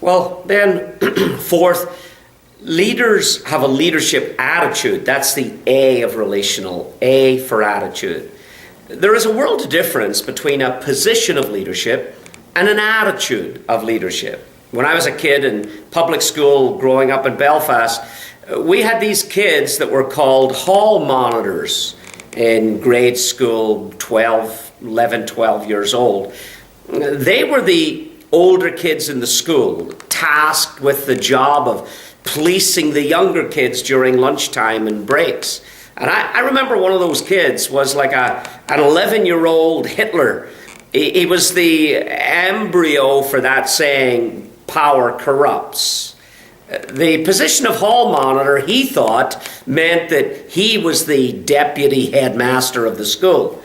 Well, then, fourth, leaders have a leadership attitude. That's the A of relational, A for attitude. There is a world of difference between a position of leadership and an attitude of leadership. When I was a kid in public school growing up in Belfast, we had these kids that were called hall monitors in grade school, 11, 12 years old. They were the older kids in the school, tasked with the job of policing the younger kids during lunchtime and breaks. And I remember one of those kids was like an 11-year-old Hitler. He was the embryo for that saying, power corrupts. The position of hall monitor, he thought, meant that he was the deputy headmaster of the school.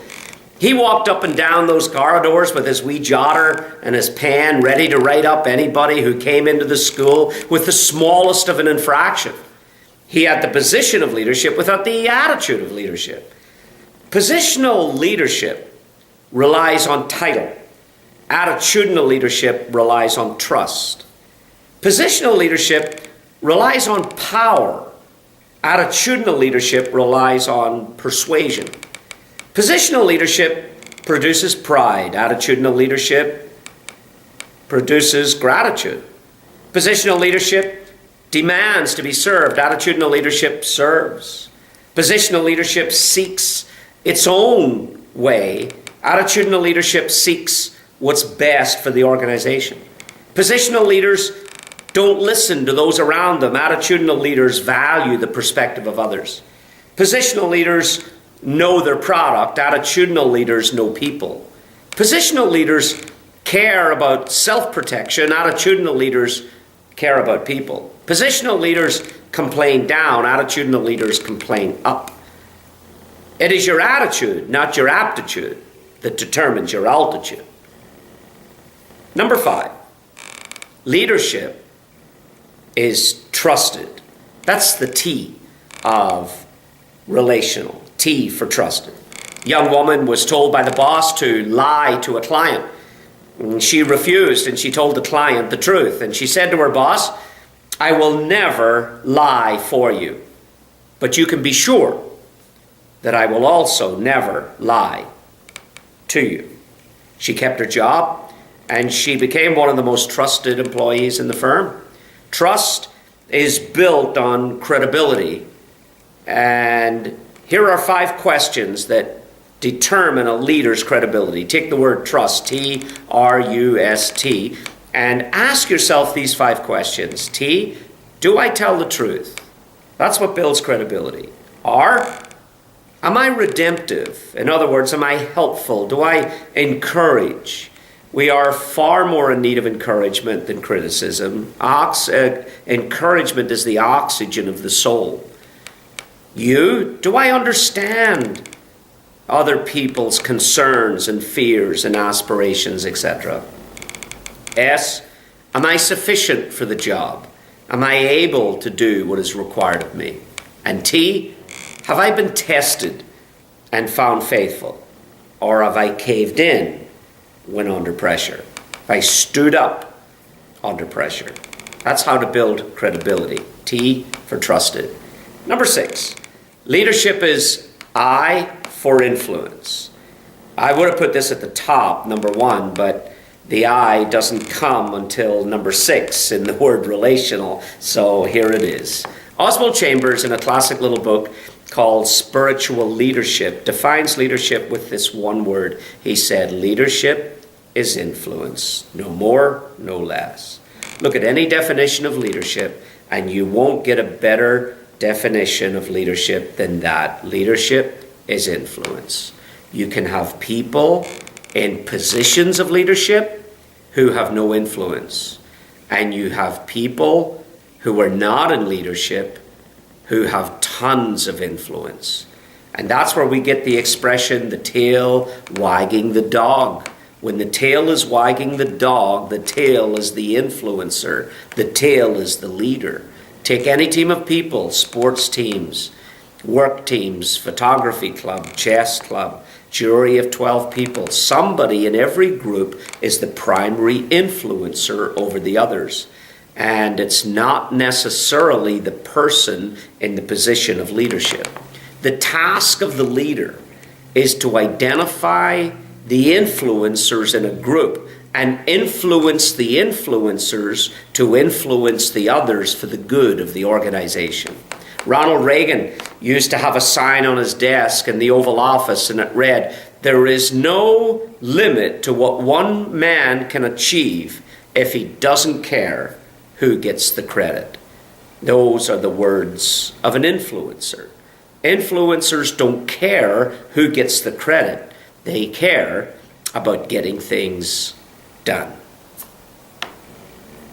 He walked up and down those corridors with his wee jotter and his pen, ready to write up anybody who came into the school with the smallest of an infraction. He had the position of leadership without the attitude of leadership. Positional leadership relies on title. Attitudinal leadership relies on trust. Positional leadership relies on power. Attitudinal leadership relies on persuasion. Positional leadership produces pride. Attitudinal leadership produces gratitude. Positional leadership demands to be served. Attitudinal leadership serves. Positional leadership seeks its own way. Attitudinal leadership seeks what's best for the organization. Positional leaders don't listen to those around them. Attitudinal leaders value the perspective of others. Positional leaders know their product. Attitudinal leaders know people. Positional leaders care about self-protection. Attitudinal leaders care about people. Positional leaders complain down. Attitudinal leaders complain up. It is your attitude, not your aptitude, that determines your altitude. Number 5, leadership is trusted. That's the T of relational. T for trusted. Young woman was told by the boss to lie to a client. And she refused, and she told the client the truth. And she said to her boss, I will never lie for you, but you can be sure that I will also never lie to you. She kept her job, and she became one of the most trusted employees in the firm. Trust is built on credibility. And here are 5 questions that determine a leader's credibility. Take the word trust, T-R-U-S-T, and ask yourself these 5 questions. T, do I tell the truth? That's what builds credibility. R, am I redemptive? In other words, am I helpful? Do I encourage? We are far more in need of encouragement than criticism. Encouragement is the oxygen of the soul. U, do I understand other people's concerns and fears and aspirations, etc.? S, am I sufficient for the job? Am I able to do what is required of me? And T, have I been tested and found faithful? Or have I caved in when under pressure? Have I stood up under pressure? That's how to build credibility. T for trusted. Number 6, leadership is I for influence. I would have put this at the top, number 1, but the I doesn't come until number 6 in the word relational, so here it is. Oswald Chambers, in a classic little book called Spiritual Leadership, defines leadership with this one word. He said, leadership is influence, no more, no less. Look at any definition of leadership, and you won't get a better definition of leadership than that. Leadership is influence. You can have people in positions of leadership who have no influence, and you have people who are not in leadership who have tons of influence. And that's where we get the expression, the tail wagging the dog. When the tail is wagging the dog, the tail is the influencer, the tail is the leader. Take any team of people, sports teams, work teams, photography club, chess club, jury of 12 people. Somebody in every group is the primary influencer over the others. And it's not necessarily the person in the position of leadership. The task of the leader is to identify the influencers in a group and influence the influencers to influence the others for the good of the organization. Ronald Reagan used to have a sign on his desk in the Oval Office, and it read, "There is no limit to what one man can achieve if he doesn't care who gets the credit." Those are the words of an influencer. Influencers don't care who gets the credit. They care about getting things done.